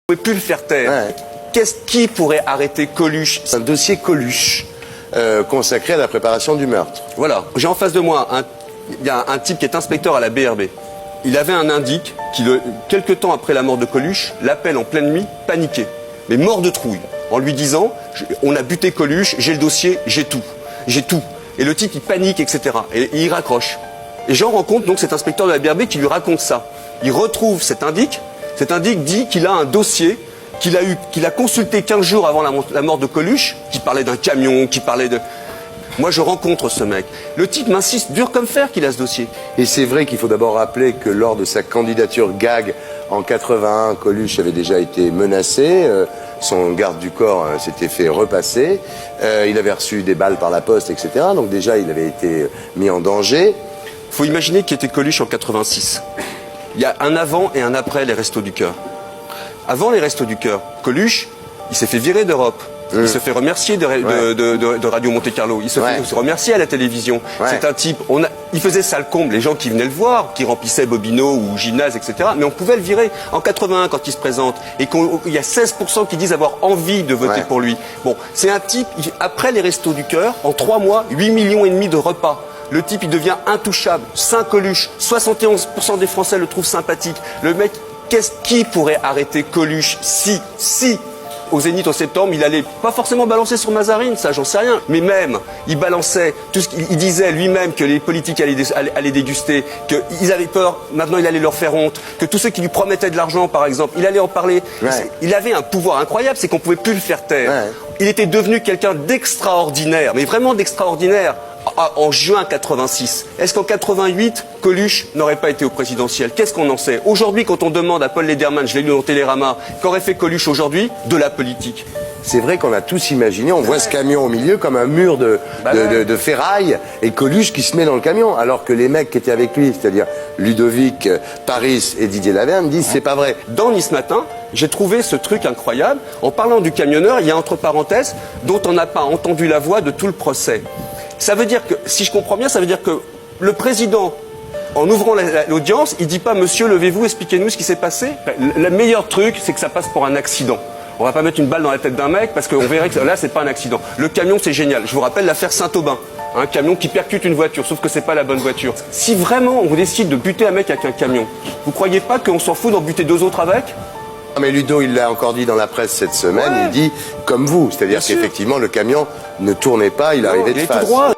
Vous ne pouvez plus le faire taire. Ouais. Qui pourrait arrêter Coluche? C'est un dossier Coluche consacré à la préparation du meurtre. Voilà. J'ai en face de moi il y a un type qui est inspecteur à la BRB. Il avait un indique qui, quelques temps après la mort de Coluche, l'appelle en pleine nuit, paniqué, mais mort de trouille, en lui disant « On a buté Coluche, j'ai le dossier, j'ai tout. J'ai tout. » Et le type, il panique, etc. Et il raccroche. Et j'en rencontre donc cet inspecteur de la BRB qui lui raconte ça. Il retrouve cet indique. Cet indique dit qu'il a un dossier qu'il a consulté 15 jours avant la mort de Coluche, qui parlait d'un camion, qui parlait de... Moi, je rencontre ce mec. Le type m'insiste, dur comme fer, qu'il a ce dossier. Et c'est vrai qu'il faut d'abord rappeler que lors de sa candidature GAG en 81, Coluche avait déjà été menacé. Son garde du corps s'était fait repasser. Il avait reçu des balles par la poste, etc. Donc déjà, il avait été mis en danger. Il faut imaginer qui était Coluche en 86. Il y a un avant et un après les Restos du Cœur. Avant les Restos du Cœur, Coluche, il s'est fait virer d'Europe. Il se fait remercier de Radio Monte-Carlo. Il se fait remercier à la télévision. Ouais. C'est un type, il faisait sale comble, les gens qui venaient le voir, qui remplissaient Bobino ou Gymnase, etc. Mais on pouvait le virer. En 81, quand il se présente, et qu'il y a 16% qui disent avoir envie de voter pour lui. Bon, c'est un type, après les Restos du Cœur, en 3 mois, 8,5 millions de repas. Le type, il devient intouchable. Saint-Coluche, 71% des Français le trouvent sympathique. Le mec, qui pourrait arrêter Coluche si au Zénith en septembre, il allait pas forcément balancer sur Mazarine, ça j'en sais rien, mais même, il balançait, il disait lui-même que les politiques allaient déguster, qu'ils avaient peur, maintenant il allait leur faire honte, que tous ceux qui lui promettaient de l'argent par exemple, il allait en parler. Ouais. Il avait un pouvoir incroyable, c'est qu'on pouvait plus le faire taire. Ouais. Il était devenu quelqu'un d'extraordinaire, mais vraiment d'extraordinaire. En juin 86. Est-ce qu'en 88, Coluche n'aurait pas été au présidentiel? Qu'est-ce qu'on en sait? Aujourd'hui, quand on demande à Paul Lederman, je l'ai lu dans Télérama, qu'aurait fait Coluche aujourd'hui? De la politique. C'est vrai qu'on a tous imaginé, on voit ce camion au milieu comme un mur de ferraille et Coluche qui se met dans le camion, alors que les mecs qui étaient avec lui, c'est-à-dire Ludovic, Paris et Didier Laverne, disent c'est pas vrai. Dans Nice Matin, j'ai trouvé ce truc incroyable. En parlant du camionneur, il y a entre parenthèses, dont on n'a pas entendu la voix de tout le procès. Ça veut dire que, si je comprends bien, ça veut dire que le président, en ouvrant l'audience, il dit pas « Monsieur, levez-vous, expliquez-nous ce qui s'est passé ». Le meilleur truc, c'est que ça passe pour un accident. On va pas mettre une balle dans la tête d'un mec parce qu'on verrait que là, c'est pas un accident. Le camion, c'est génial. Je vous rappelle l'affaire Saint-Aubin. Un camion qui percute une voiture, sauf que c'est pas la bonne voiture. Si vraiment on décide de buter un mec avec un camion, vous croyez pas qu'on s'en fout d'en buter 2 autres avec ? Mais Ludo, il l'a encore dit dans la presse cette semaine, il dit comme vous, c'est-à-dire qu'effectivement le camion ne tournait pas, il arrivait de face. Tout droit.